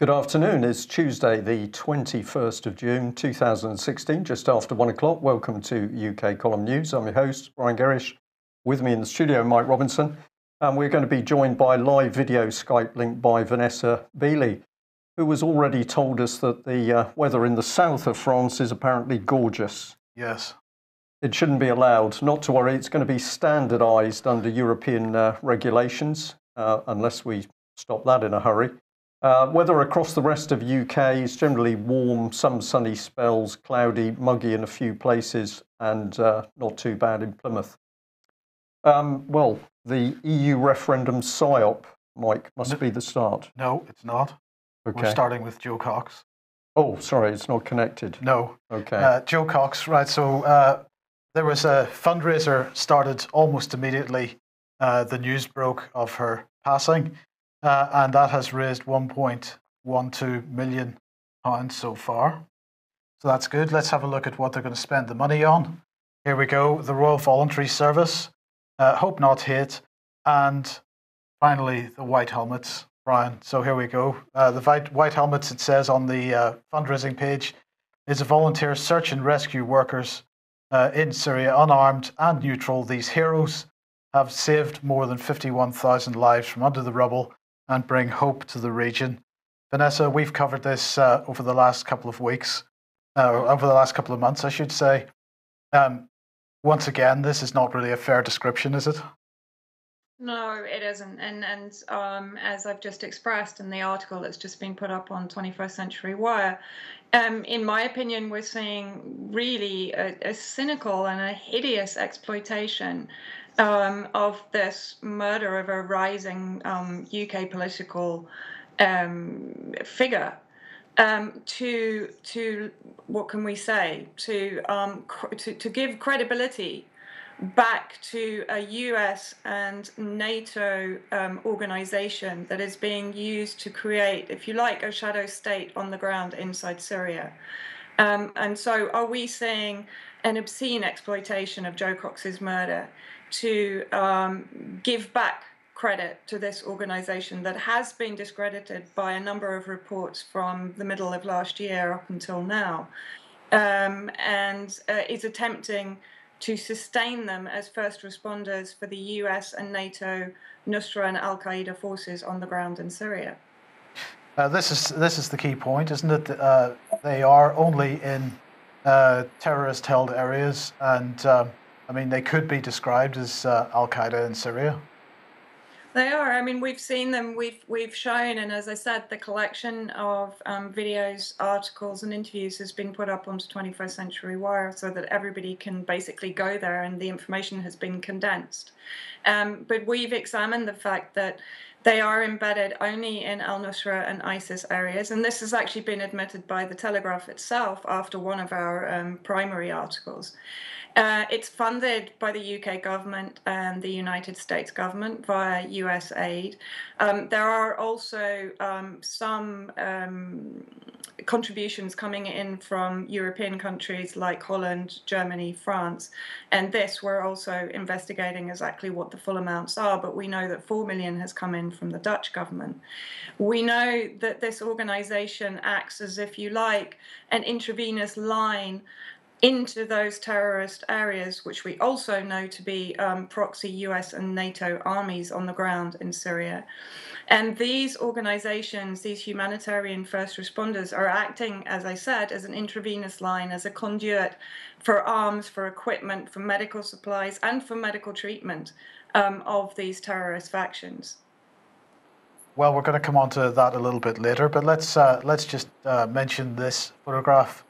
Good afternoon. It's Tuesday, the 21st of June, 2016, just after 1 o'clock. Welcome to UK Column News. I'm your host, Brian Gerrish. With me in the studio, Mike Robinson. And we're going to be joined by live video Skype link by Vanessa Beeley, who has already told us that the weather in the south of France is apparently gorgeous. Yes. It shouldn't be allowed. Not to worry, it's going to be standardised under European regulations, unless we stop that in a hurry. Weather across the rest of UK is generally warm, some sunny spells, cloudy, muggy in a few places, and not too bad in Plymouth. Well, the EU referendum PSYOP, Mike, must be the start. No, it's not. Okay. We're starting with Jo Cox. Oh, sorry, it's not connected. No. Okay. Jo Cox, right. So there was a fundraiser started almost immediately. The news broke of her passing. And that has raised £1.12 million so far. So that's good. Let's have a look at what they're going to spend the money on. Here we go. The Royal Voluntary Service, Hope Not Hate, and finally the White Helmets, Brian. So here we go. The White Helmets, it says on the fundraising page, is a volunteer search and rescue workers in Syria, unarmed and neutral. These heroes have saved more than 51,000 lives from under the rubble and bring hope to the region. Vanessa, we've covered this over the last couple of weeks, over the last couple of months, I should say. Once again, this is not really a fair description, is it? No, it isn't. And as I've just expressed in the article that's just been put up on 21st Century Wire, in my opinion, we're seeing really a cynical and a hideous exploitation of this murder of a rising UK political figure to what can we say, to give credibility back to a US and NATO organization that is being used to create, if you like, a shadow state on the ground inside Syria. And so are we seeing an obscene exploitation of Jo Cox's murder to give back credit to this organization that has been discredited by a number of reports from the middle of last year up until now, and is attempting to sustain them as first responders for the US and NATO, Nusra and Al-Qaeda forces on the ground in Syria? This is the key point, isn't it? They are only in terrorist-held areas, and I mean, they could be described as Al-Qaeda in Syria. They are. I mean, we've seen them. We've shown, and as I said, the collection of videos, articles, and interviews has been put up onto 21st Century Wire so that everybody can basically go there, and the information has been condensed. But we've examined the fact that they are embedded only in al-Nusra and ISIS areas, and this has actually been admitted by the Telegraph itself after one of our primary articles. It's funded by the UK government and the United States government via US aid. There are also some contributions coming in from European countries like Holland, Germany, France, and this we're also investigating exactly what the full amounts are, but we know that 4 million has come in from the Dutch government. We know that this organization acts as, if you like, an intravenous line into those terrorist areas, which we also know to be proxy US and NATO armies on the ground in Syria. And these organizations, these humanitarian first responders, are acting, as I said, as an intravenous line, as a conduit for arms, for equipment, for medical supplies, and for medical treatment of these terrorist factions. Well, we're going to come on to that a little bit later, but let's just mention this photograph.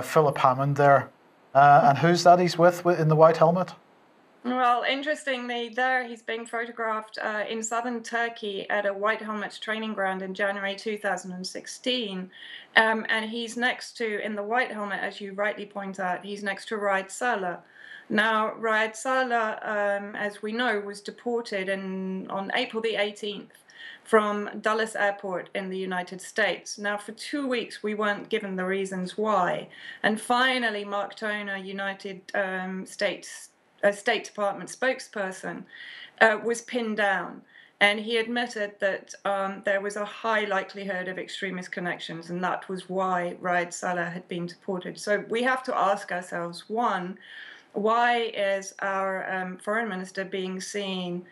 Philip Hammond there. And who's that he's with in the white helmet? Well, interestingly, there he's being photographed in southern Turkey at a White Helmets training ground in January 2016. And he's next to, in the white helmet, as you rightly point out, he's next to Raed Saleh. Now, Raed Saleh, as we know, was deported on April the 18th. From Dulles Airport in the United States. Now, for 2 weeks, we weren't given the reasons why. And finally, Mark Toner, United States State Department spokesperson, was pinned down. And he admitted that there was a high likelihood of extremist connections, and that was why Raed Saleh had been deported. So we have to ask ourselves, one, why is our foreign minister being seen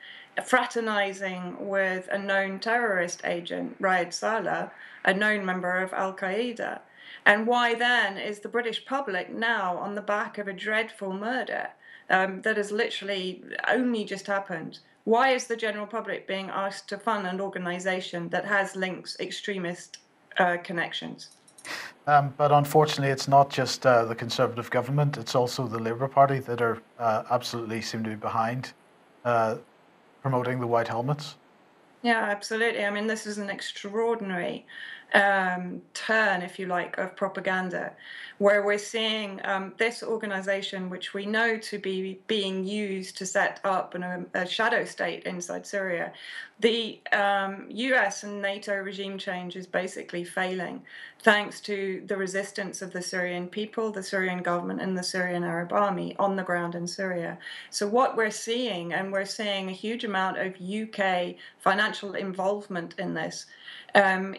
fraternizing with a known terrorist agent, Raed Saleh, a known member of Al Qaeda? And why then is the British public now on the back of a dreadful murder that has literally only just happened? Why is the general public being asked to fund an organization that has links, extremist connections? But unfortunately, it's not just the Conservative government, it's also the Labour Party that are absolutely seem to be behind promoting the white helmets. Yeah, absolutely. I mean, this is an extraordinary turn, if you like, of propaganda, where we're seeing this organization, which we know to be being used to set up a shadow state inside Syria. The US and NATO regime change is basically failing thanks to the resistance of the Syrian people, the Syrian government, and the Syrian Arab Army on the ground in Syria. So what we're seeing, and we're seeing a huge amount of UK financial involvement in this,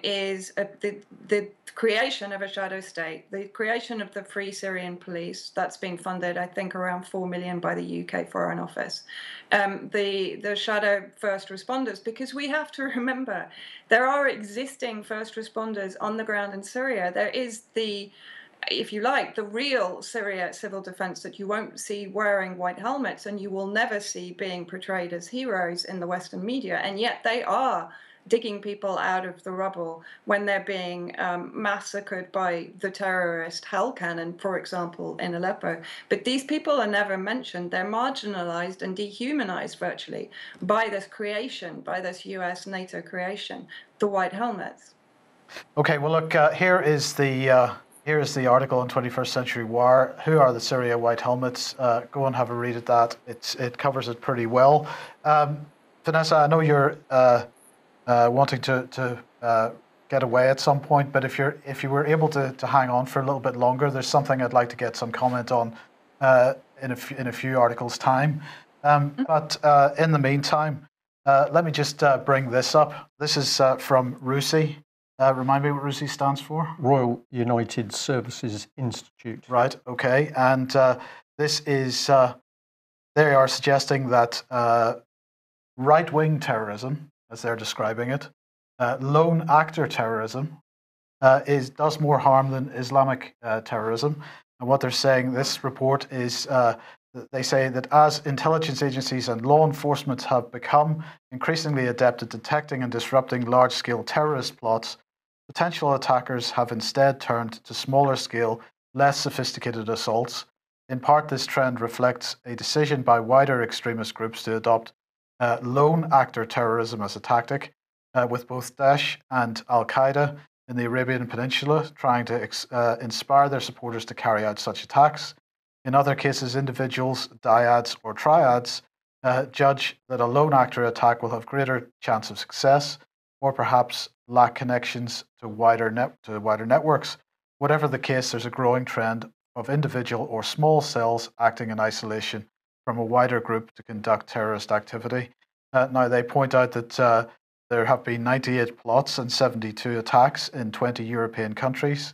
is the creation of a shadow state, the creation of the Free Syrian Police that's being funded, I think, around 4 million by the UK Foreign Office. The shadow first responders, because we have to remember there are existing first responders on the ground in Syria. There is if you like, the real Syria civil defense that you won't see wearing white helmets and you will never see being portrayed as heroes in the Western media, and yet they are digging people out of the rubble when they're being massacred by the terrorist hell cannon, for example, in Aleppo. But these people are never mentioned. They're marginalized and dehumanized virtually by this creation, by this US NATO creation, the white helmets. Okay, well, look, here is the article in 21st Century War. Who are the Syria White Helmets? Go and have a read at that. It covers it pretty well. Vanessa, I know you're wanting to get away at some point, but if you were able to hang on for a little bit longer, there's something I'd like to get some comment on in a few articles' time. But in the meantime, let me just bring this up. This is from RUSI. Remind me what RUSI stands for? Royal United Services Institute. Right, okay. And this is, they are suggesting that right-wing terrorism, as they're describing it, lone actor terrorism, does more harm than Islamic terrorism. And what they're saying, this report is, they say that as intelligence agencies and law enforcement have become increasingly adept at detecting and disrupting large-scale terrorist plots, potential attackers have instead turned to smaller scale, less sophisticated assaults. In part, this trend reflects a decision by wider extremist groups to adopt lone actor terrorism as a tactic, with both Daesh and Al Qaeda in the Arabian Peninsula trying to inspire their supporters to carry out such attacks. In other cases, individuals, dyads, or triads judge that a lone actor attack will have greater chance of success, or perhaps lack connections to wider networks. Whatever the case, there's a growing trend of individual or small cells acting in isolation from a wider group to conduct terrorist activity. Now, they point out that there have been 98 plots and 72 attacks in 20 European countries.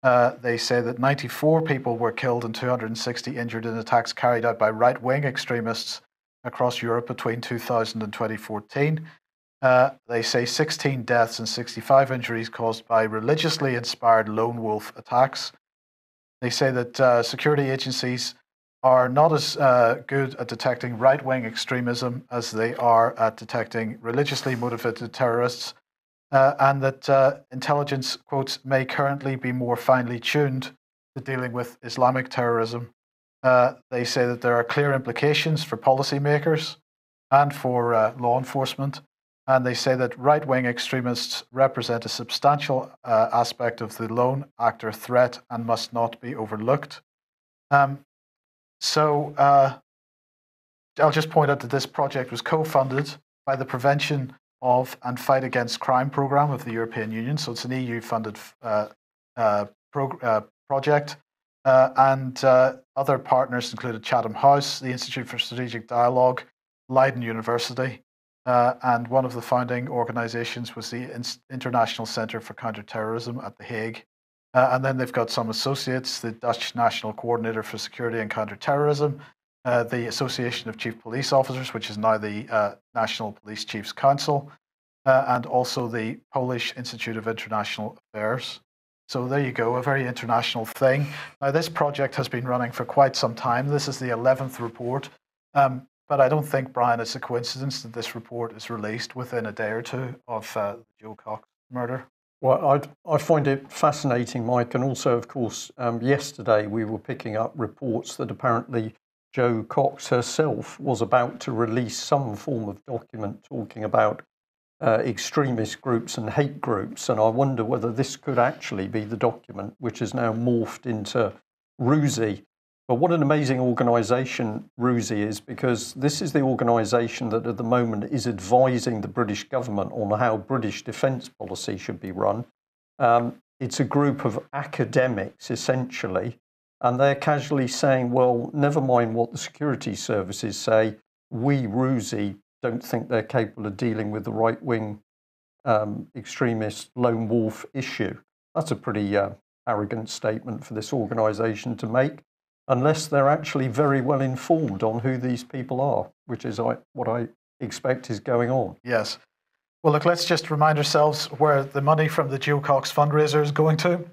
They say that 94 people were killed and 260 injured in attacks carried out by right-wing extremists across Europe between 2000 and 2014. They say 16 deaths and 65 injuries caused by religiously inspired lone wolf attacks. They say that security agencies are not as good at detecting right-wing extremism as they are at detecting religiously motivated terrorists, and that intelligence, quotes, may currently be more finely tuned to dealing with Islamic terrorism. They say that there are clear implications for policymakers and for law enforcement. And they say that right-wing extremists represent a substantial aspect of the lone actor threat and must not be overlooked. So I'll just point out that this project was co-funded by the Prevention of and Fight Against Crime Programme of the European Union. So it's an EU-funded project. And other partners included Chatham House, the Institute for Strategic Dialogue, Leiden University, and one of the founding organizations was the International Center for Counterterrorism at The Hague. And then they've got some associates, the Dutch National Coordinator for Security and Counterterrorism, the Association of Chief Police Officers, which is now the National Police Chiefs Council, and also the Polish Institute of International Affairs. So there you go, a very international thing. Now, this project has been running for quite some time. This is the 11th report. But I don't think, Brian, it's a coincidence that this report is released within a day or two of the Jo Cox murder. Well, I find it fascinating, Mike, and also, of course, yesterday we were picking up reports that apparently Jo Cox herself was about to release some form of document talking about extremist groups and hate groups, and I wonder whether this could actually be the document which has now morphed into RUSI. But what an amazing organisation RUSI is, because this is the organisation that at the moment is advising the British government on how British defence policy should be run. It's a group of academics, essentially, and they're casually saying, well, never mind what the security services say, we, RUSI, don't think they're capable of dealing with the right-wing extremist lone wolf issue. That's a pretty arrogant statement for this organisation to make, unless they're actually very well informed on who these people are, which is what I expect is going on. Yes. Well, look, let's just remind ourselves where the money from the Jo Cox fundraiser is going to.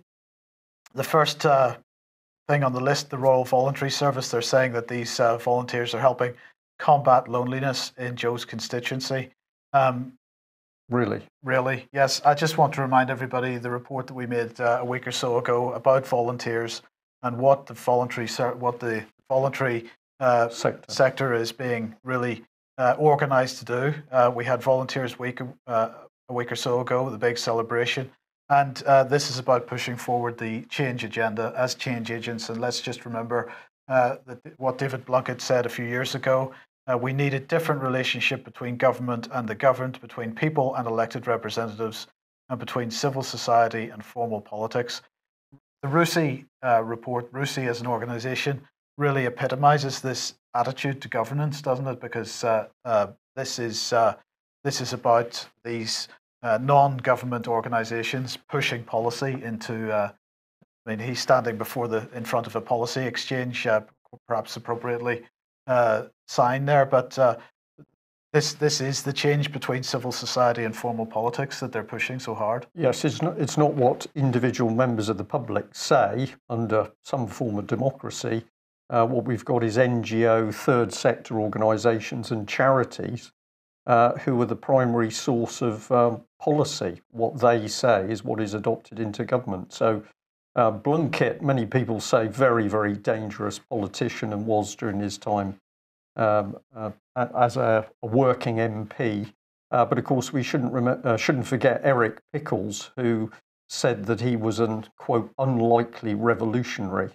The first thing on the list, the Royal Voluntary Service, they're saying that these volunteers are helping combat loneliness in Jo's constituency. Really? Really, yes. I just want to remind everybody the report that we made a week or so ago about volunteers and what the voluntary sector is being really organised to do. We had Volunteers Week a week or so ago, the big celebration, and this is about pushing forward the change agenda as change agents. And let's just remember that what David Blunkett said a few years ago. We need a different relationship between government and the governed, between people and elected representatives, and between civil society and formal politics. The RUSI report, RUSI as an organisation, really epitomises this attitude to governance, doesn't it? Because this is about these non-government organisations pushing policy into. I mean, he's standing in front of a policy exchange, perhaps appropriately signed there, but this is the change between civil society and formal politics that they're pushing so hard. Yes, it's not what individual members of the public say under some form of democracy. What we've got is NGO, third sector organisations and charities who are the primary source of policy. What they say is what is adopted into government. So Blunkett, many people say, very, very dangerous politician, and was during his time as a working MP. But of course, we shouldn't forget Eric Pickles, who said that he was an, quote, unlikely revolutionary.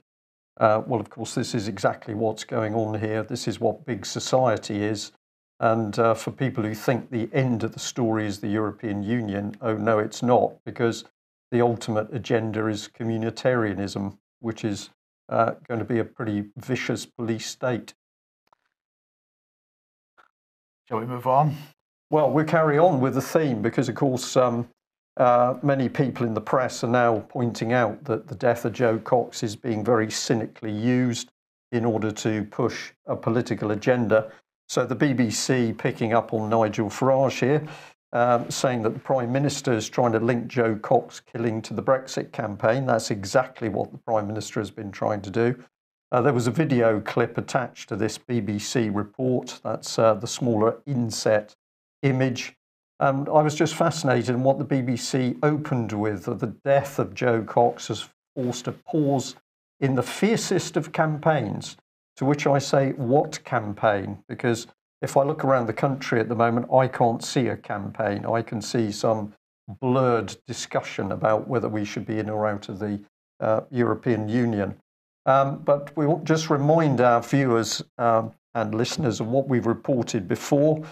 Well, of course, this is exactly what's going on here. This is what big society is. And for people who think the end of the story is the European Union, oh no, it's not, because the ultimate agenda is communitarianism, which is going to be a pretty vicious police state. Shall we move on? Well, we'll carry on with the theme because, of course, many people in the press are now pointing out that the death of Jo Cox is being very cynically used in order to push a political agenda. So the BBC picking up on Nigel Farage here, saying that the Prime Minister is trying to link Jo Cox killing to the Brexit campaign. That's exactly what the Prime Minister has been trying to do. There was a video clip attached to this BBC report. That's the smaller inset image. And I was just fascinated in what the BBC opened with. The death of Jo Cox has forced a pause in the fiercest of campaigns, to which I say, what campaign? Because if I look around the country at the moment, I can't see a campaign. I can see some blurred discussion about whether we should be in or out of the European Union. But we will just remind our viewers and listeners of what we've reported before.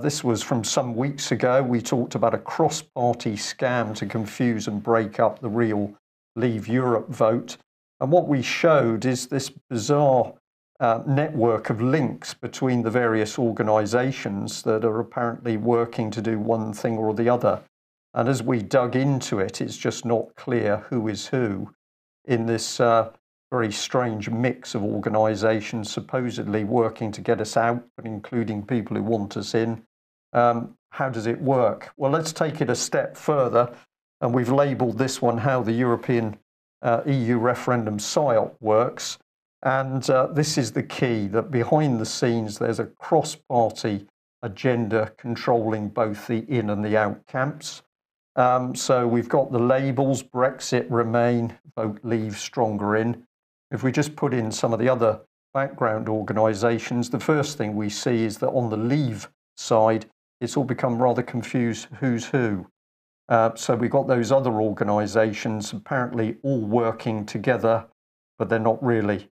This was from some weeks ago. We talked about a cross-party scam to confuse and break up the real Leave Europe vote. And what we showed is this bizarre network of links between the various organisations that are apparently working to do one thing or the other. And as we dug into it, it's just not clear who is who in this very strange mix of organisations supposedly working to get us out, but including people who want us in. How does it work? Well, let's take it a step further, and we've labelled this one how the European EU referendum psyop works. And this is the key, that behind the scenes there's a cross-party agenda controlling both the in and the out camps. So we've got the labels: Brexit, Remain, Vote Leave, Stronger In. If we just put in some of the other background organisations, the first thing we see is that on the Leave side, it's all become rather confused who's who. So we've got those other organisations apparently all working together, but they're not really.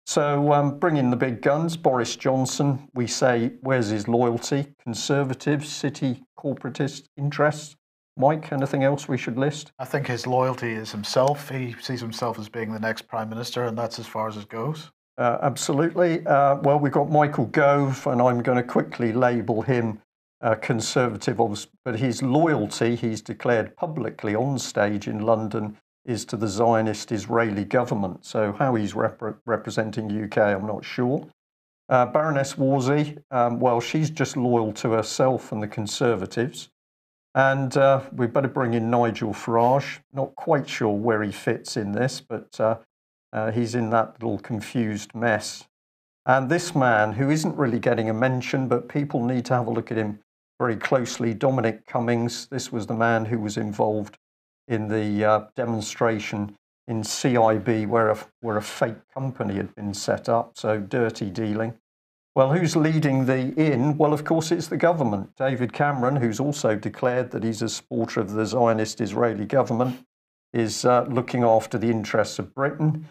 So bring in the big guns. Boris Johnson, we say, where's his loyalty? Conservative, city, corporatist interests? Mike, anything else we should list? I think his loyalty is himself. He sees himself as being the next Prime Minister, and that's as far as it goes. Absolutely. Well, we've got Michael Gove, and I'm going to quickly label him Conservative, but his loyalty, he's declared publicly on stage in London, is to the Zionist Israeli government. So how he's representing UK, I'm not sure. Baroness Wolsey, well, she's just loyal to herself and the Conservatives. And we better bring in Nigel Farage. Not quite sure where he fits in this, but he's in that little confused mess. And this man, who isn't really getting a mention, but people need to have a look at him very closely, Dominic Cummings. This was the man who was involved in the demonstration in CIB where a fake company had been set up, so dirty dealing. Well, who's leading the in? Well, of course, it's the government. David Cameron, who's also declared that he's a supporter of the Zionist Israeli government, is looking after the interests of Britain.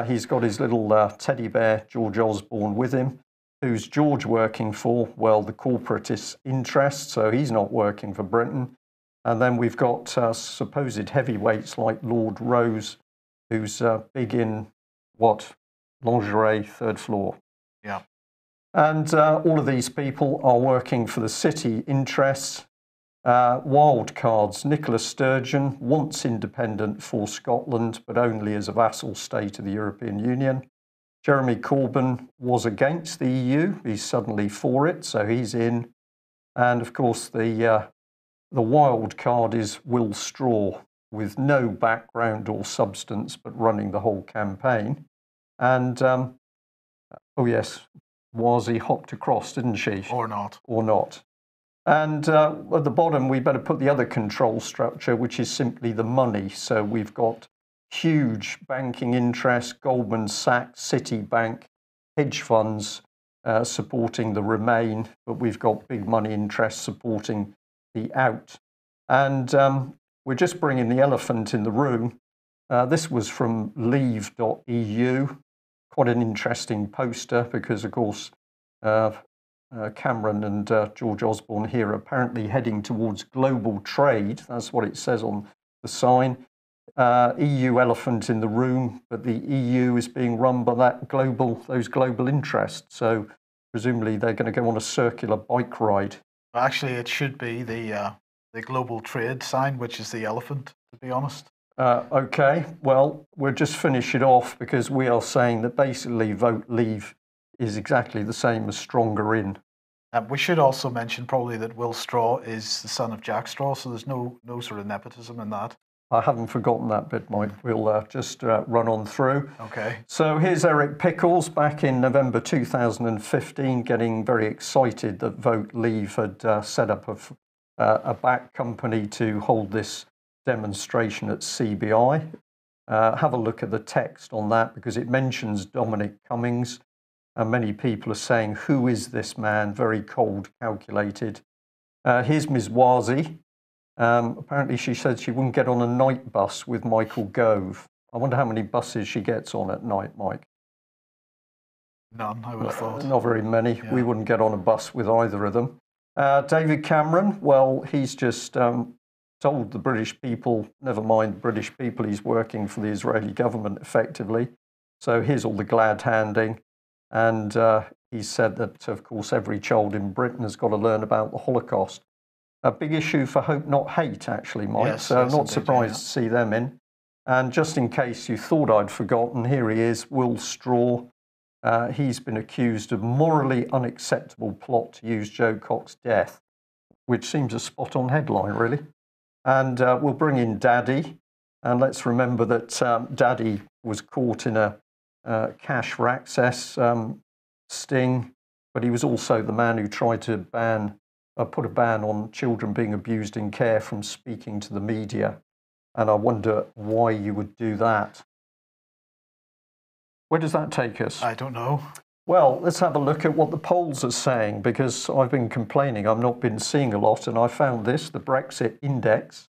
He's got his little teddy bear, George Osborne, with him. Who's George working for? Well, the corporatist interests, so he's not working for Britain. And then we've got supposed heavyweights like Lord Rose, who's big in, what, lingerie, third floor. Yeah. And all of these people are working for the city interests. Wild cards: Nicola Sturgeon wants independent for Scotland, but only as a vassal state of the European Union. Jeremy Corbyn was against the EU. He's suddenly for it, so he's in. And of course, the wild card is Will Straw, with no background or substance, but running the whole campaign. And, oh yes, Wazi hopped across, didn't she? Or not. Or not. And at the bottom, we better put the other control structure, which is simply the money. So we've got huge banking interests: Goldman Sachs, Citibank, hedge funds supporting the Remain, but we've got big money interests supporting the out. And we're just bringing the elephant in the room. This was from leave.eu. Quite an interesting poster because, of course, Cameron and George Osborne here are apparently heading towards global trade. That's what it says on the sign. EU elephant in the room, but the EU is being run by those global interests. So presumably they're going to go on a circular bike ride. Actually, it should be the global trade sign, which is the elephant, to be honest. Okay, well, we'll just finish it off because we are saying that basically Vote Leave is exactly the same as Stronger In. We should also mention probably that Will Straw is the son of Jack Straw, so there's no sort of nepotism in that. I haven't forgotten that bit, Mike. We'll just run on through. Okay. So here's Eric Pickles back in November 2015, getting very excited that Vote Leave had set up a back company to hold this demonstration at CBI. Have a look at the text on that because it mentions Dominic Cummings. And many people are saying, who is this man? Very cold, calculated. Here's Ms. Wazi. Apparently she said she wouldn't get on a night bus with Michael Gove. I wonder how many buses she gets on at night, Mike. None, I would have thought. Not very many. Yeah. We wouldn't get on a bus with either of them. David Cameron, well, he's just told the British people, never mind the British people, he's working for the Israeli government effectively. So here's all the glad handing. And he said that, of course, every child in Britain has got to learn about the Holocaust. A big issue for Hope Not Hate, actually, Mike. Yes, So I'm yes, not indeed, surprised yeah. to see them in. And just in case you thought I'd forgotten, here he is, Will Straw. He's been accused of morally unacceptable plot to use Jo Cox's death, which seems a spot-on headline, really. And we'll bring in Daddy. And let's remember that Daddy was caught in a cash for access sting, but he was also the man who tried to put a ban on children being abused in care from speaking to the media. And I wonder why you would do that. Where does that take us? I don't know. Well, let's have a look at what the polls are saying, because I've been complaining I've not been seeing a lot, and I found this, the Brexit Index,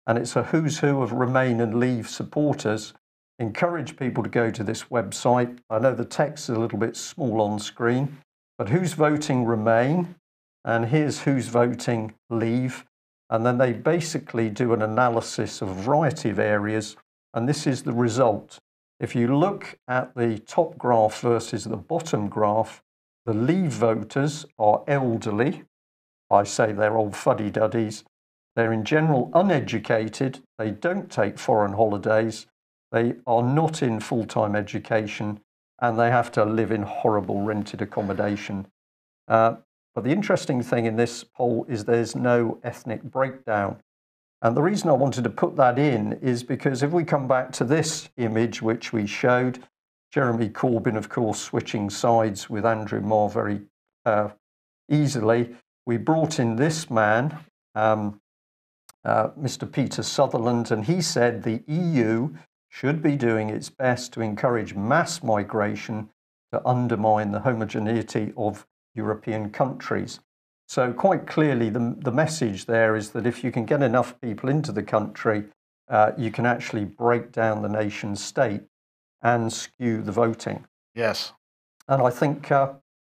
and it's a who's who of Remain and Leave supporters. Encourage people to go to this website. I know the text is a little bit small on screen, but who's voting Remain, and here's who's voting Leave. And then they basically do an analysis of a variety of areas, and this is the result. If you look at the top graph versus the bottom graph, the Leave voters are elderly. I say they're old fuddy-duddies. They're in general uneducated. They don't take foreign holidays. They are not in full-time education, and they have to live in horrible rented accommodation. But the interesting thing in this poll is there's no ethnic breakdown. And the reason I wanted to put that in is because if we come back to this image, which we showed, Jeremy Corbyn, of course, switching sides with Andrew Marr very easily, we brought in this man, Mr. Peter Sutherland, and he said the EU should be doing its best to encourage mass migration to undermine the homogeneity of European countries. So quite clearly, the message there is that if you can get enough people into the country, you can actually break down the nation state and skew the voting. Yes. And I think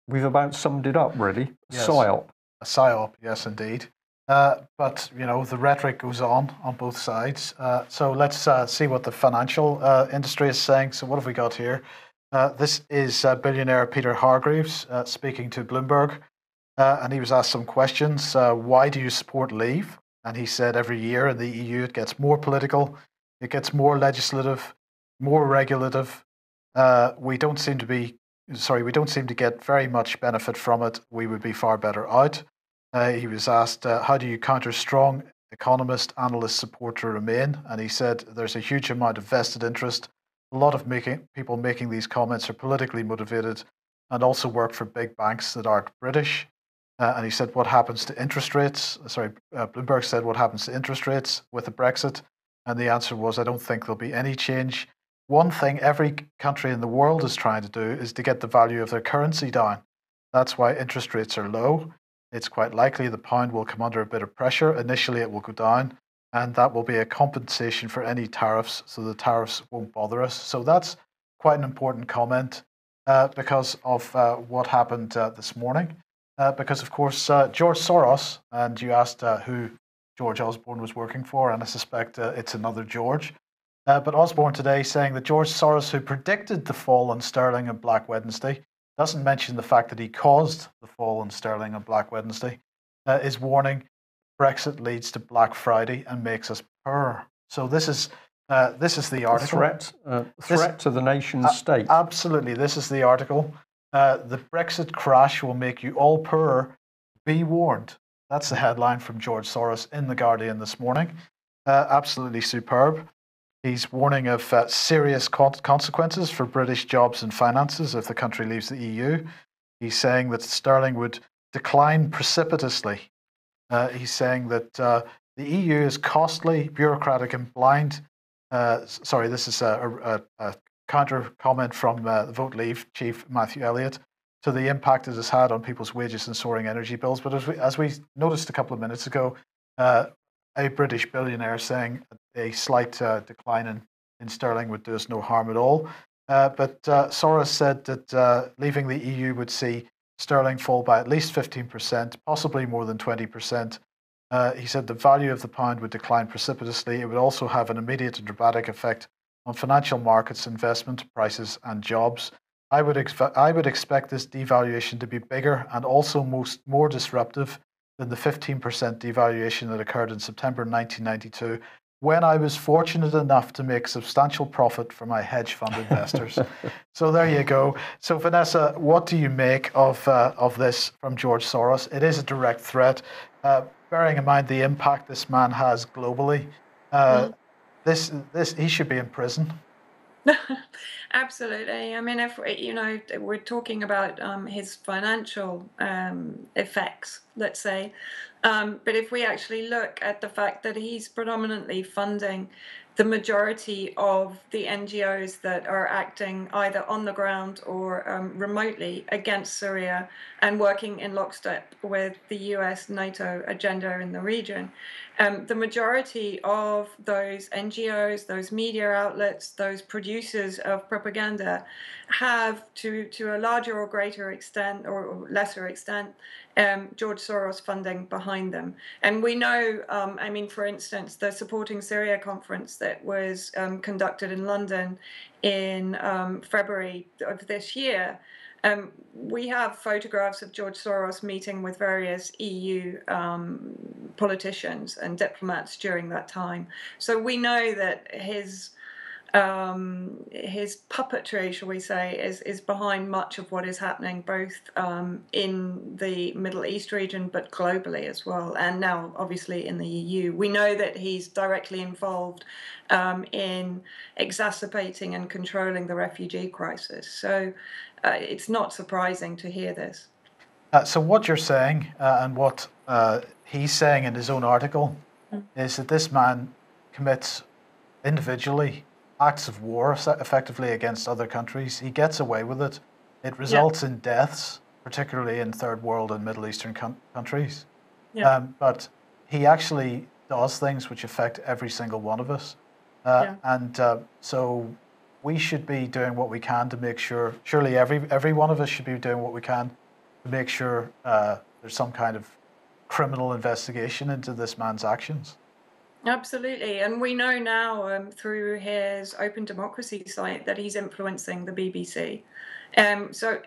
we've about summed it up, really. Yes. PSYOP. A PSYOP, yes, indeed. But, you know, the rhetoric goes on both sides. So let's see what the financial industry is saying. So what have we got here? This is billionaire Peter Hargreaves speaking to Bloomberg. And he was asked some questions. Why do you support Leave? And he said every year in the EU it gets more political, it gets more legislative, more regulative. We don't seem to get very much benefit from it. We would be far better out. He was asked, how do you counter strong economist, analyst support to Remain? And he said there's a huge amount of vested interest. A lot of people making these comments are politically motivated and also work for big banks that aren't British. And he said, what happens to interest rates? Bloomberg said, what happens to interest rates with the Brexit? And the answer was, I don't think there'll be any change. One thing every country in the world is trying to do is to get the value of their currency down. That's why interest rates are low. It's quite likely the pound will come under a bit of pressure. Initially, it will go down, and that will be a compensation for any tariffs, so the tariffs won't bother us. So that's quite an important comment because of what happened this morning. Because, of course, George Soros, and you asked who George Osborne was working for, and I suspect it's another George. But Osborne today saying that George Soros, who predicted the fall in sterling on Black Wednesday, doesn't mention the fact that he caused the fall in sterling on Black Wednesday, is warning Brexit leads to Black Friday and makes us purr. So this is the article. Threat to the nation state. Absolutely, this is the article. The Brexit crash will make you all purr. Be warned. That's the headline from George Soros in The Guardian this morning. Absolutely superb. He's warning of serious consequences for British jobs and finances if the country leaves the EU. He's saying that sterling would decline precipitously. He's saying that the EU is costly, bureaucratic, and blind. This is a counter comment from the Vote Leave chief Matthew Elliott to the impact it has had on people's wages and soaring energy bills. But as we noticed a couple of minutes ago, a British billionaire saying a slight decline in sterling would do us no harm at all. But Soros said that leaving the EU would see sterling fall by at least 15%, possibly more than 20%. He said the value of the pound would decline precipitously. It would also have an immediate and dramatic effect on financial markets, investment, prices, and jobs. I would expect this devaluation to be bigger and also more disruptive than the 15% devaluation that occurred in September 1992, when I was fortunate enough to make substantial profit for my hedge fund investors. So there you go. So Vanessa, what do you make of this from George Soros? It is a direct threat, bearing in mind the impact this man has globally. This he should be in prison. Absolutely. I mean, if we're talking about his financial effects, let's say, but if we actually look at the fact that he's predominantly funding the majority of the NGOs that are acting either on the ground or remotely against Syria and working in lockstep with the US NATO agenda in the region. The majority of those NGOs, those media outlets, those producers of propaganda have, to a larger or greater extent or lesser extent, George Soros funding behind them. And we know, I mean, for instance, the Supporting Syria conference that was conducted in London in February of this year, we have photographs of George Soros meeting with various EU politicians and diplomats during that time. So we know that his puppetry, shall we say, is behind much of what is happening, both in the Middle East region, but globally as well, and now obviously in the EU. We know that he's directly involved in exacerbating and controlling the refugee crisis. So it's not surprising to hear this. So what you're saying, and what he's saying in his own article, is that this man commits individually acts of war effectively against other countries. He gets away with it. It results in deaths, particularly in third world and Middle Eastern countries. But he actually does things which affect every single one of us. So we should be doing what we can to make sure, surely every one of us should be doing what we can to make sure there's some kind of criminal investigation into this man's actions. Absolutely. And we know now through his Open Democracy site that he's influencing the BBC. So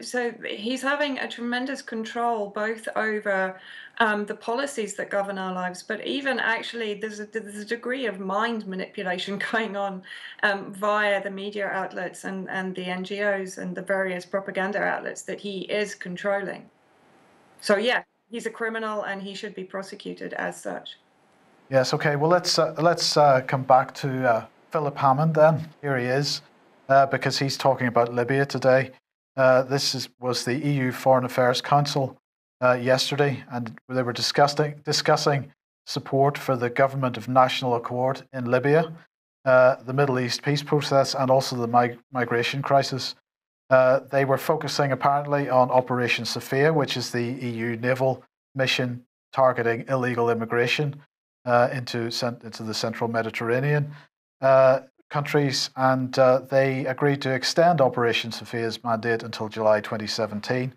he's having a tremendous control both over the policies that govern our lives, but even actually there's a degree of mind manipulation going on via the media outlets and the NGOs and the various propaganda outlets that he is controlling. So yeah, he's a criminal and he should be prosecuted as such. Yes. Okay. Well, let's come back to Philip Hammond then. Here he is, because he's talking about Libya today. This was the EU Foreign Affairs Council yesterday, and they were discussing support for the government of national accord in Libya, the Middle East peace process, and also the migration crisis. They were focusing apparently on Operation Sophia, which is the EU naval mission targeting illegal immigration into the central Mediterranean countries, and they agreed to extend Operation Sophia's mandate until July 2017.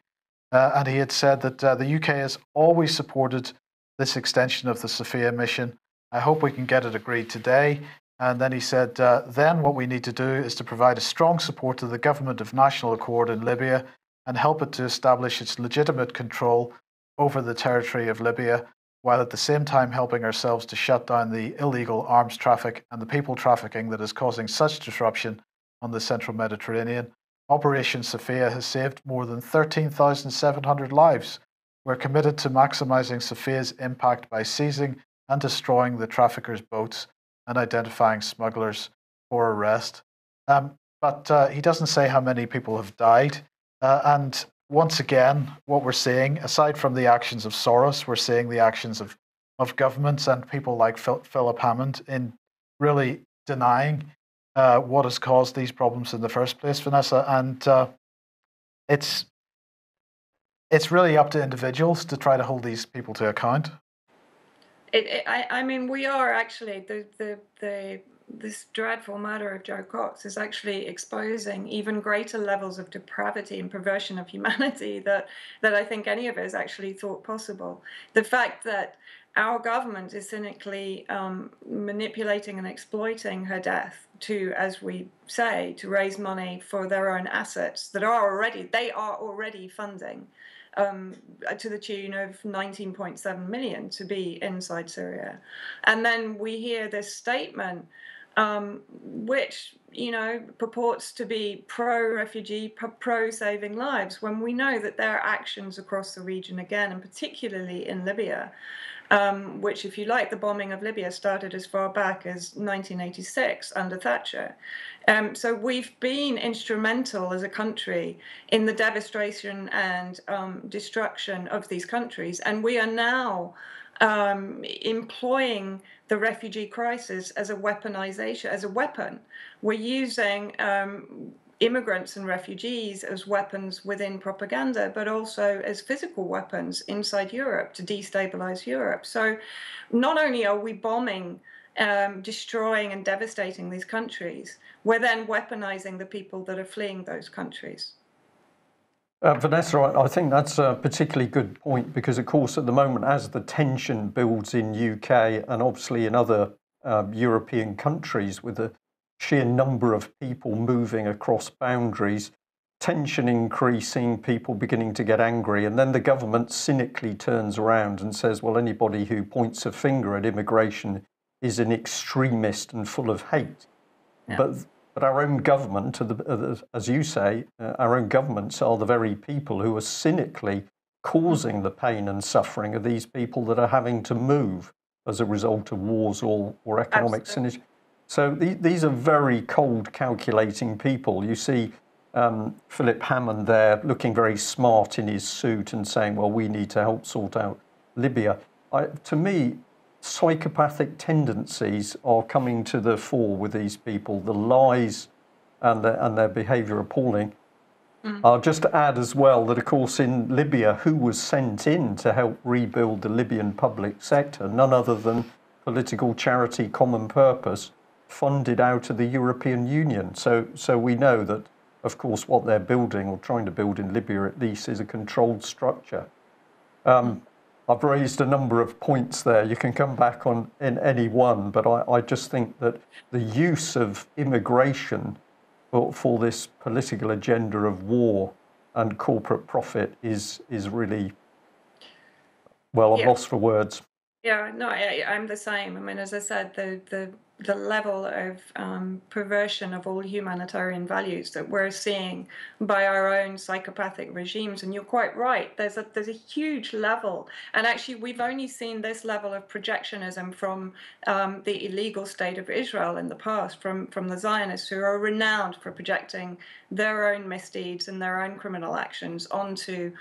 And he had said that the UK has always supported this extension of the Sophia mission. I hope we can get it agreed today. And then he said, then what we need to do is to provide a strong support to the government of national accord in Libya and help it to establish its legitimate control over the territory of Libya, while at the same time helping ourselves to shut down the illegal arms traffic and the people trafficking that is causing such disruption on the central Mediterranean. Operation Sophia has saved more than 13,700 lives. We're committed to maximising Sophia's impact by seizing and destroying the traffickers' boats and identifying smugglers for arrest. But he doesn't say how many people have died. And once again, what we're seeing, aside from the actions of Soros, we're seeing the actions of governments and people like Philip Hammond in really denying what has caused these problems in the first place, Vanessa. And it's really up to individuals to try to hold these people to account. I mean, we are actually this dreadful matter of Jo Cox is actually exposing even greater levels of depravity and perversion of humanity that I think any of us actually thought possible. The fact that our government is cynically manipulating and exploiting her death to, as we say, to raise money for their own assets that they are already funding to the tune of 19.7 million to be inside Syria. And then we hear this statement which, purports to be pro-refugee, pro-saving lives, when we know that there are actions across the region again, and particularly in Libya, which, if you like, the bombing of Libya started as far back as 1986 under Thatcher. So we've been instrumental as a country in the devastation and destruction of these countries, and we are now employing the refugee crisis as a weaponization, as a weapon. We're using immigrants and refugees as weapons within propaganda, but also as physical weapons inside Europe to destabilize Europe. So not only are we bombing, destroying and devastating these countries, we're then weaponizing the people that are fleeing those countries. Vanessa, I think that's a particularly good point because, of course, at the moment, as the tension builds in UK and obviously in other European countries with the sheer number of people moving across boundaries, tension increasing, people beginning to get angry, and then the government cynically turns around and says, well, anybody who points a finger at immigration is an extremist and full of hate. Yeah. But our own government, as you say, our own governments are the very people who are cynically causing the pain and suffering of these people that are having to move as a result of wars or economic synergy. So these are very cold, calculating people. You see Philip Hammond there looking very smart in his suit and saying, well, we need to help sort out Libya. To me, psychopathic tendencies are coming to the fore with these people. The lies and their behaviour appalling. I'll just add as well that, of course, in Libya, who was sent in to help rebuild the Libyan public sector? None other than political charity Common Purpose, funded out of the European Union. So we know that, of course, what they're building or trying to build in Libya at least is a controlled structure. I've raised a number of points there. You can come back on in any one, but I just think that the use of immigration for this political agenda of war and corporate profit is really, well, I'm lost for words. Yeah, no, I'm the same. I mean, as I said, the level of perversion of all humanitarian values that we're seeing by our own psychopathic regimes, and you're quite right. There's a huge level, and actually, we've only seen this level of projectionism from the illegal state of Israel in the past, from the Zionists, who are renowned for projecting their own misdeeds and their own criminal actions onto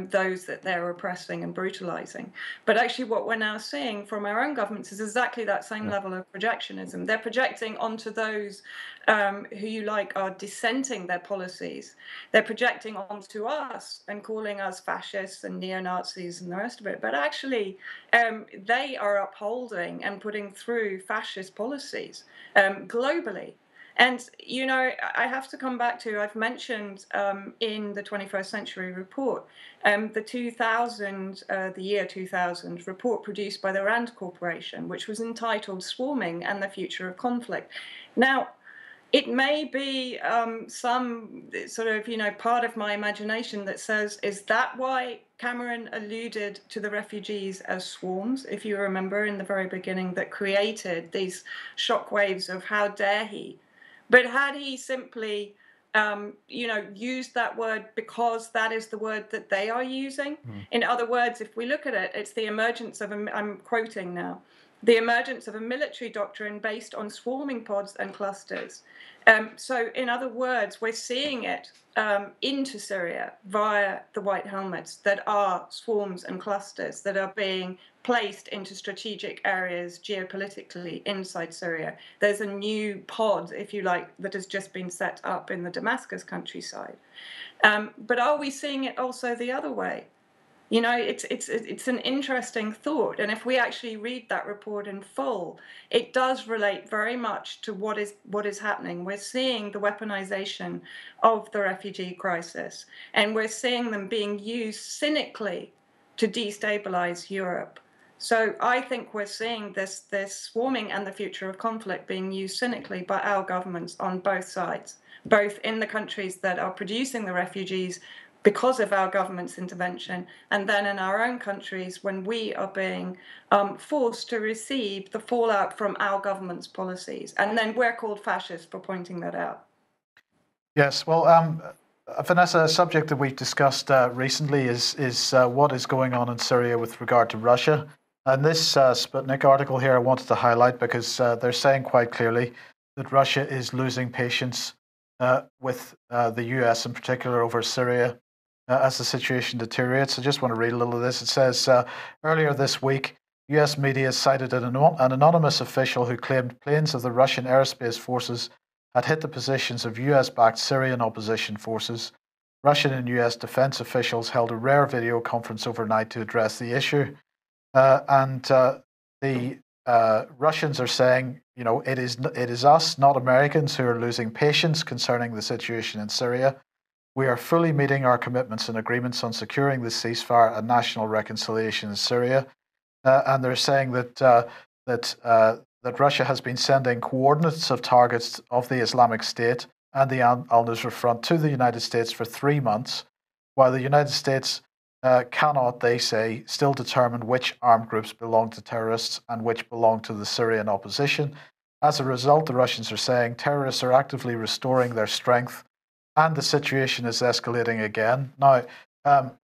those that they're oppressing and brutalizing. But actually, what we're now seeing from our own governments is exactly that same level of projectionism. They're projecting onto those who, you like, are dissenting their policies. They're projecting onto us and calling us fascists and neo-Nazis and the rest of it. But actually, they are upholding and putting through fascist policies globally. And, I have to come back to, I've mentioned in the 21st Century Report, the year 2000 report produced by the Rand Corporation, which was entitled Swarming and the Future of Conflict. Now, it may be some sort of, part of my imagination that says, is that why Cameron alluded to the refugees as swarms, if you remember in the very beginning, that created these shockwaves of how dare he? But had he simply, used that word because that is the word that they are using? In other words, if we look at it, it's the emergence of, I'm quoting now, the emergence of a military doctrine based on swarming pods and clusters. So in other words, we're seeing it into Syria via the white helmets that are swarms and clusters that are being placed into strategic areas geopolitically inside Syria. There's a new pod, if you like, that has just been set up in the Damascus countryside. But are we seeing it also the other way? It's an interesting thought, and if we actually read that report in full, it does relate very much to what is happening. We're seeing the weaponization of the refugee crisis, and we're seeing them being used cynically to destabilize Europe. So I think we're seeing this swarming and the future of conflict being used cynically by our governments on both sides, both in the countries that are producing the refugees because of our government's intervention, and then in our own countries when we are being forced to receive the fallout from our government's policies. And then we're called fascists for pointing that out. Yes, well, Vanessa, a subject that we've discussed recently is what is going on in Syria with regard to Russia. And this Sputnik article here I wanted to highlight because they're saying quite clearly that Russia is losing patience with the US in particular over Syria as the situation deteriorates. I just want to read a little of this. It says, earlier this week, US media cited an anonymous official who claimed planes of the Russian aerospace forces had hit the positions of US-backed Syrian opposition forces. Russian and US defense officials held a rare video conference overnight to address the issue. And the Russians are saying, you know, it is us, not Americans, who are losing patience concerning the situation in Syria. We are fully meeting our commitments and agreements on securing the ceasefire and national reconciliation in Syria. And they're saying that Russia has been sending coordinates of targets of the Islamic State and the al-Nusra Front to the United States for 3 months, while the United States cannot, they say, still determine which armed groups belong to terrorists and which belong to the Syrian opposition. As a result, the Russians are saying terrorists are actively restoring their strength and the situation is escalating again. Now,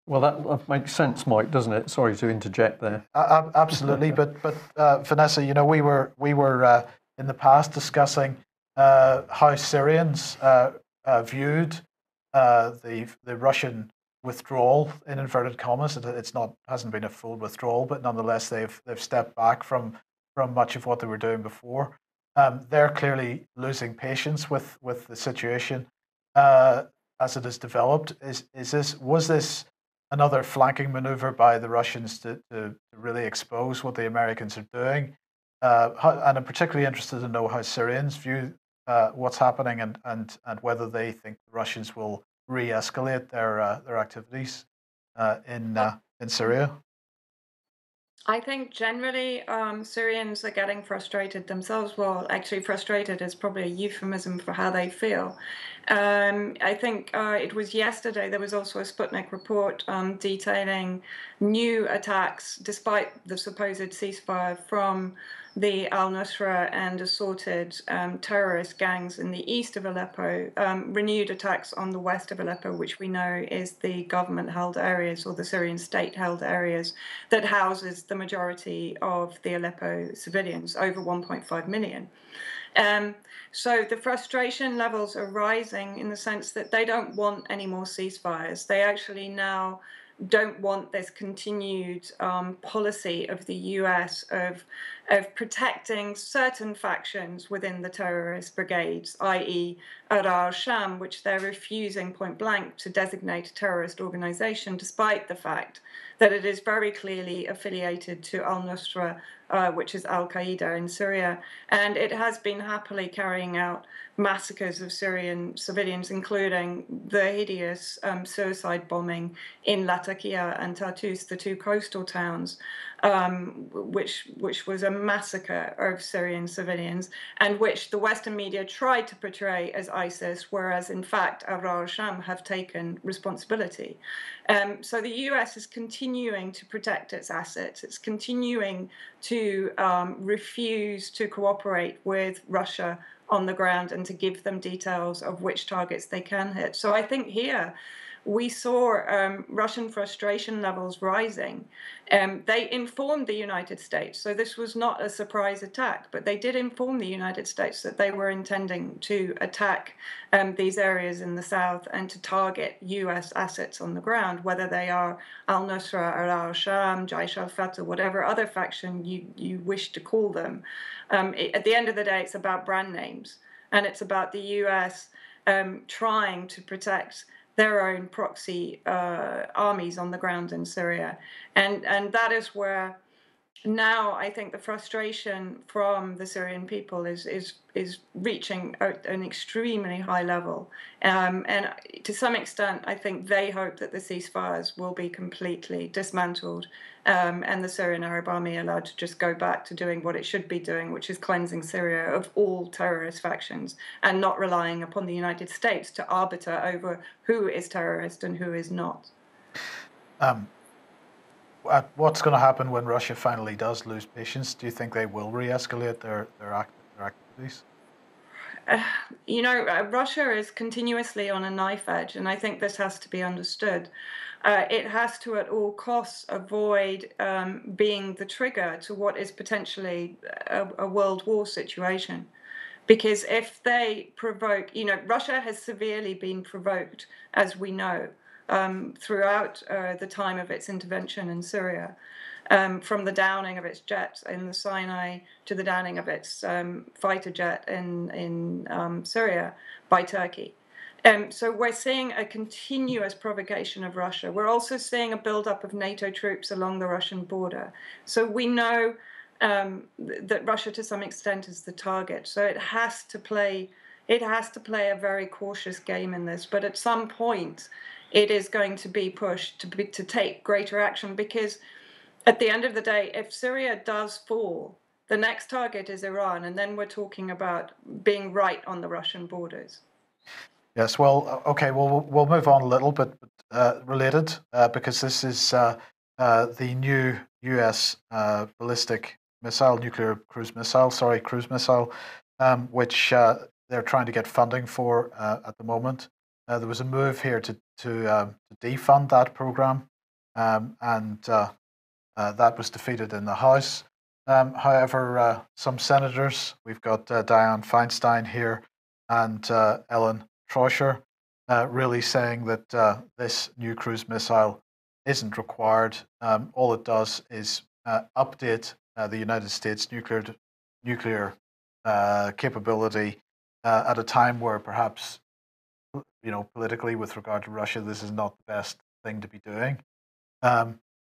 well, that makes sense, Mike, doesn't it? Sorry to interject there. Absolutely, but Vanessa, you know, we were in the past discussing how Syrians viewed the Russian withdrawal, in inverted commas. Hasn't been a full withdrawal, but nonetheless they've stepped back from much of what they were doing before. They're clearly losing patience with the situation as it has developed. Was this another flanking maneuver by the Russians to really expose what the Americans are doing? And I'm particularly interested to know how Syrians view what's happening and whether they think the Russians will re-escalate their activities in Syria. I think generally Syrians are getting frustrated themselves. Well, actually, frustrated is probably a euphemism for how they feel. I think it was yesterday, there was also a Sputnik report detailing new attacks, despite the supposed ceasefire, from the al-Nusra and assorted terrorist gangs in the east of Aleppo, renewed attacks on the west of Aleppo, which we know is the government-held areas or the Syrian state-held areas that houses the majority of the Aleppo civilians, over 1.5 million. So the frustration levels are rising in the sense that they don't want any more ceasefires. They actually now don't want this continued policy of the US of protecting certain factions within the terrorist brigades, i.e. al-Sham, which they're refusing point blank to designate a terrorist organization, despite the fact that it is very clearly affiliated to al-Nusra, which is al-Qaeda in Syria, and it has been happily carrying out massacres of Syrian civilians, including the hideous suicide bombing in Latakia and Tartus, the two coastal towns, which was a massacre of Syrian civilians, and which the Western media tried to portray as ISIS, whereas in fact al-Sham have taken responsibility. So the US is continuing to protect its assets. It's continuing to refuse to cooperate with Russia on the ground and to give them details of which targets they can hit. So I think here we saw Russian frustration levels rising. They informed the United States, so this was not a surprise attack, but they did inform the United States that they were intending to attack these areas in the south and to target US assets on the ground, whether they are al-Nusra or al-Sham, Jaish al-Fatah, whatever other faction you wish to call them. At the end of the day, it's about brand names, and it's about the US trying to protect their own proxy armies on the ground in Syria. And that is where now I think the frustration from the Syrian people is reaching an extremely high level, and to some extent, I think they hope that the ceasefires will be completely dismantled, and the Syrian Arab Army allowed to just go back to doing what it should be doing, which is cleansing Syria of all terrorist factions and not relying upon the United States to arbiter over who is terrorist and who is not. What's going to happen when Russia finally does lose patience? Do you think they will re-escalate their activities? Russia is continuously on a knife edge, and I think this has to be understood. It has to, at all costs, avoid being the trigger to what is potentially a world war situation. Because if they provoke, Russia has severely been provoked, as we know, throughout the time of its intervention in Syria, from the downing of its jets in the Sinai to the downing of its fighter jet in Syria by Turkey. So we're seeing a continuous provocation of Russia. We're also seeing a buildup of NATO troops along the Russian border. So we know that Russia, to some extent, is the target. So it has to play a very cautious game in this. But at some point, it is going to be pushed to take greater action, because at the end of the day, if Syria does fall, the next target is Iran, and then we're talking about being right on the Russian borders. Yes, well, okay, well, we'll move on a little bit related, because this is the new US ballistic missile, cruise missile, which they're trying to get funding for at the moment. There was a move here to defund that program, and that was defeated in the House. However, some senators, we've got Dianne Feinstein here and Ellen Trouscher, really saying that this new cruise missile isn't required. All it does is update the United States nuclear capability at a time where perhaps, politically, with regard to Russia, this is not the best thing to be doing.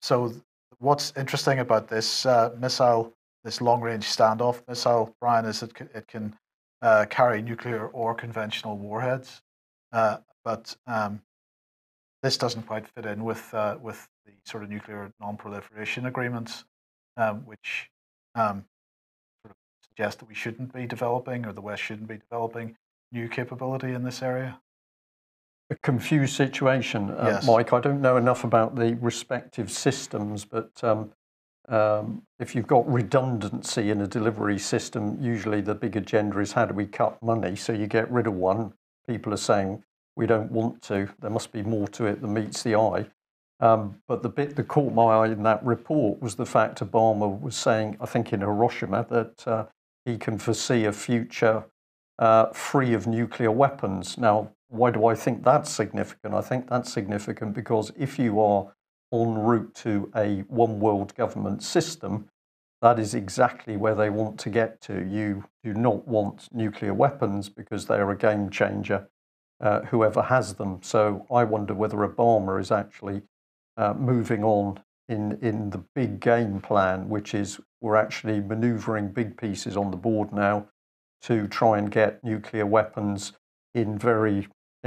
So what's interesting about this missile, this long-range standoff missile, Brian, is it can carry nuclear or conventional warheads, but this doesn't quite fit in with the sort of nuclear non-proliferation agreements, which sort of suggest that we shouldn't be developing, or the West shouldn't be developing, new capability in this area. A confused situation, Yes. Mike. I don't know enough about the respective systems, but if you've got redundancy in a delivery system, usually the big agenda is how do we cut money? So you get rid of one. People are saying we don't want to. There must be more to it than meets the eye. But the bit that caught my eye in that report was the fact Obama was saying, I think in Hiroshima, that he can foresee a future free of nuclear weapons. Now, why do I think that's significant? I think that's significant because if you are en route to a one world government system, that is exactly where they want to get to. You do not want nuclear weapons because they are a game changer, whoever has them. So I wonder whether Obama is actually moving on in the big game plan, which is we're actually maneuvering big pieces on the board now to try and get nuclear weapons in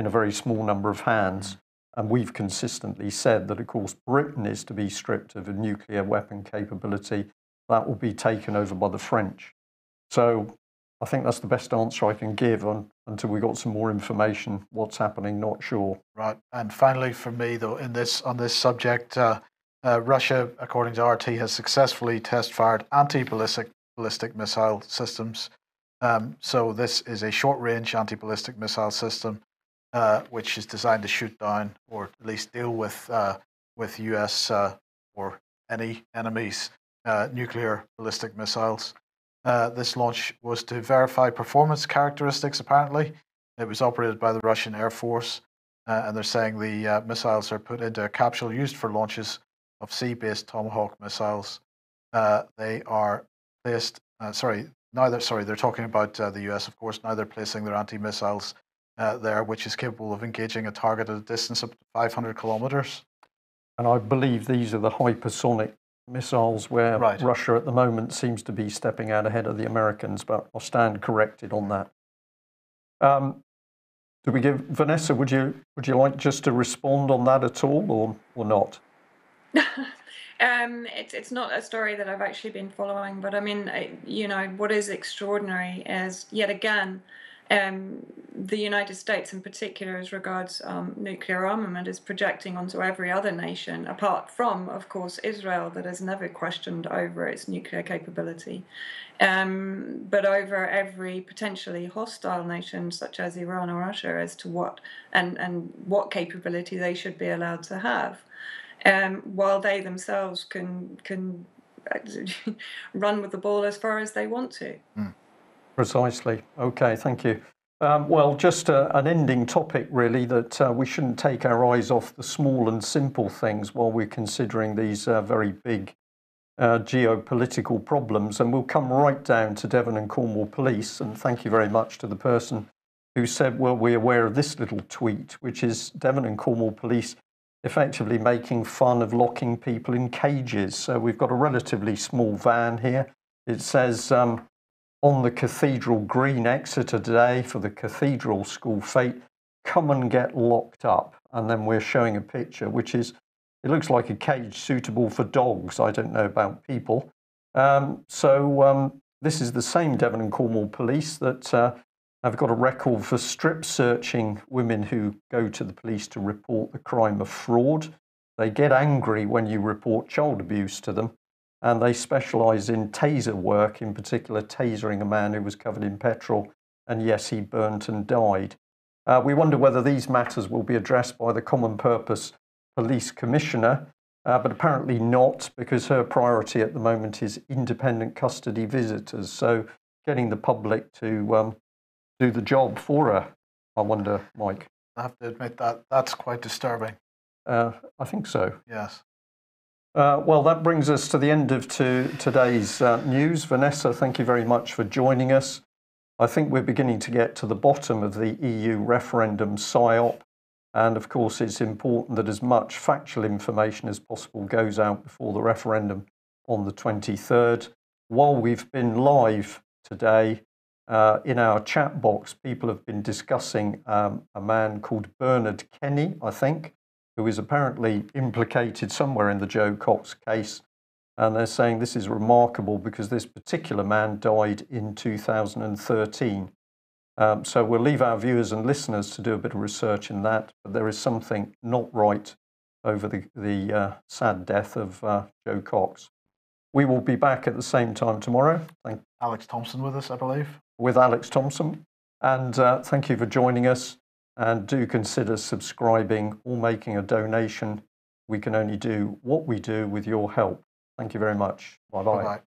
a very small number of hands. And we've consistently said that, of course, Britain is to be stripped of a nuclear weapon capability. That will be taken over by the French. So I think that's the best answer I can give until we got some more information. What's happening, not sure. Right. And finally, for me, though, on this subject, Russia, according to RT, has successfully test-fired anti-ballistic missile systems. So this is a short-range anti-ballistic missile system, which is designed to shoot down or at least deal with US or any enemy's nuclear ballistic missiles. This launch was to verify performance characteristics, apparently. It was operated by the Russian Air Force, and they're saying the missiles are put into a capsule used for launches of sea-based Tomahawk missiles. They are placed, they're talking about the US, of course. Now they're placing their anti-missiles there, which is capable of engaging a target at a distance up to 500 kilometers. And I believe these are the hypersonic missiles, where Right. Russia at the moment seems to be stepping out ahead of the Americans, but I'll stand corrected on that. Do we give Vanessa? Would you like just to respond on that at all, or not? It's not a story that I've actually been following, but I mean, you know, what is extraordinary is yet again, the United States in particular, as regards nuclear armament, is projecting onto every other nation, apart from, of course, Israel, that has never questioned over its nuclear capability, but over every potentially hostile nation, such as Iran or Russia, as to what and what capability they should be allowed to have. While they themselves can run with the ball as far as they want to. Precisely. Okay, thank you. Well, just an ending topic, really, that we shouldn't take our eyes off the small and simple things while we're considering these very big geopolitical problems. And we'll come right down to Devon and Cornwall Police. And thank you very much to the person who said, well, we're aware of this little tweet, which is Devon and Cornwall Police effectively making fun of locking people in cages. So we've got a relatively small van here. It says, on the Cathedral Green, Exeter today for the Cathedral School fete, come and get locked up. And then we're showing a picture, which is, it looks like a cage suitable for dogs. I don't know about people. This is the same Devon and Cornwall Police that have got a record for strip searching women who go to the police to report the crime of fraud. They get angry when you report child abuse to them, and they specialise in taser work, in particular tasering a man who was covered in petrol, and yes, he burnt and died. We wonder whether these matters will be addressed by the Common Purpose Police Commissioner, but apparently not, because her priority at the moment is independent custody visitors. So getting the public to do the job for her, I wonder, Mike. I have to admit that that's quite disturbing. I think so. Yes. Well, that brings us to the end of today's news. Vanessa, thank you very much for joining us. I think we're beginning to get to the bottom of the EU referendum psyop. And of course, it's important that as much factual information as possible goes out before the referendum on the 23rd. While we've been live today, in our chat box, people have been discussing a man called Bernard Kenny, I think, who is apparently implicated somewhere in the Jo Cox case. And they're saying this is remarkable because this particular man died in 2013. So we'll leave our viewers and listeners to do a bit of research in that. But there is something not right over the sad death of Jo Cox. We will be back at the same time tomorrow. Alex Thompson with us, I believe. With Alex Thompson. And thank you for joining us. And do consider subscribing or making a donation. We can only do what we do with your help. Thank you very much. Bye-bye. Bye-bye.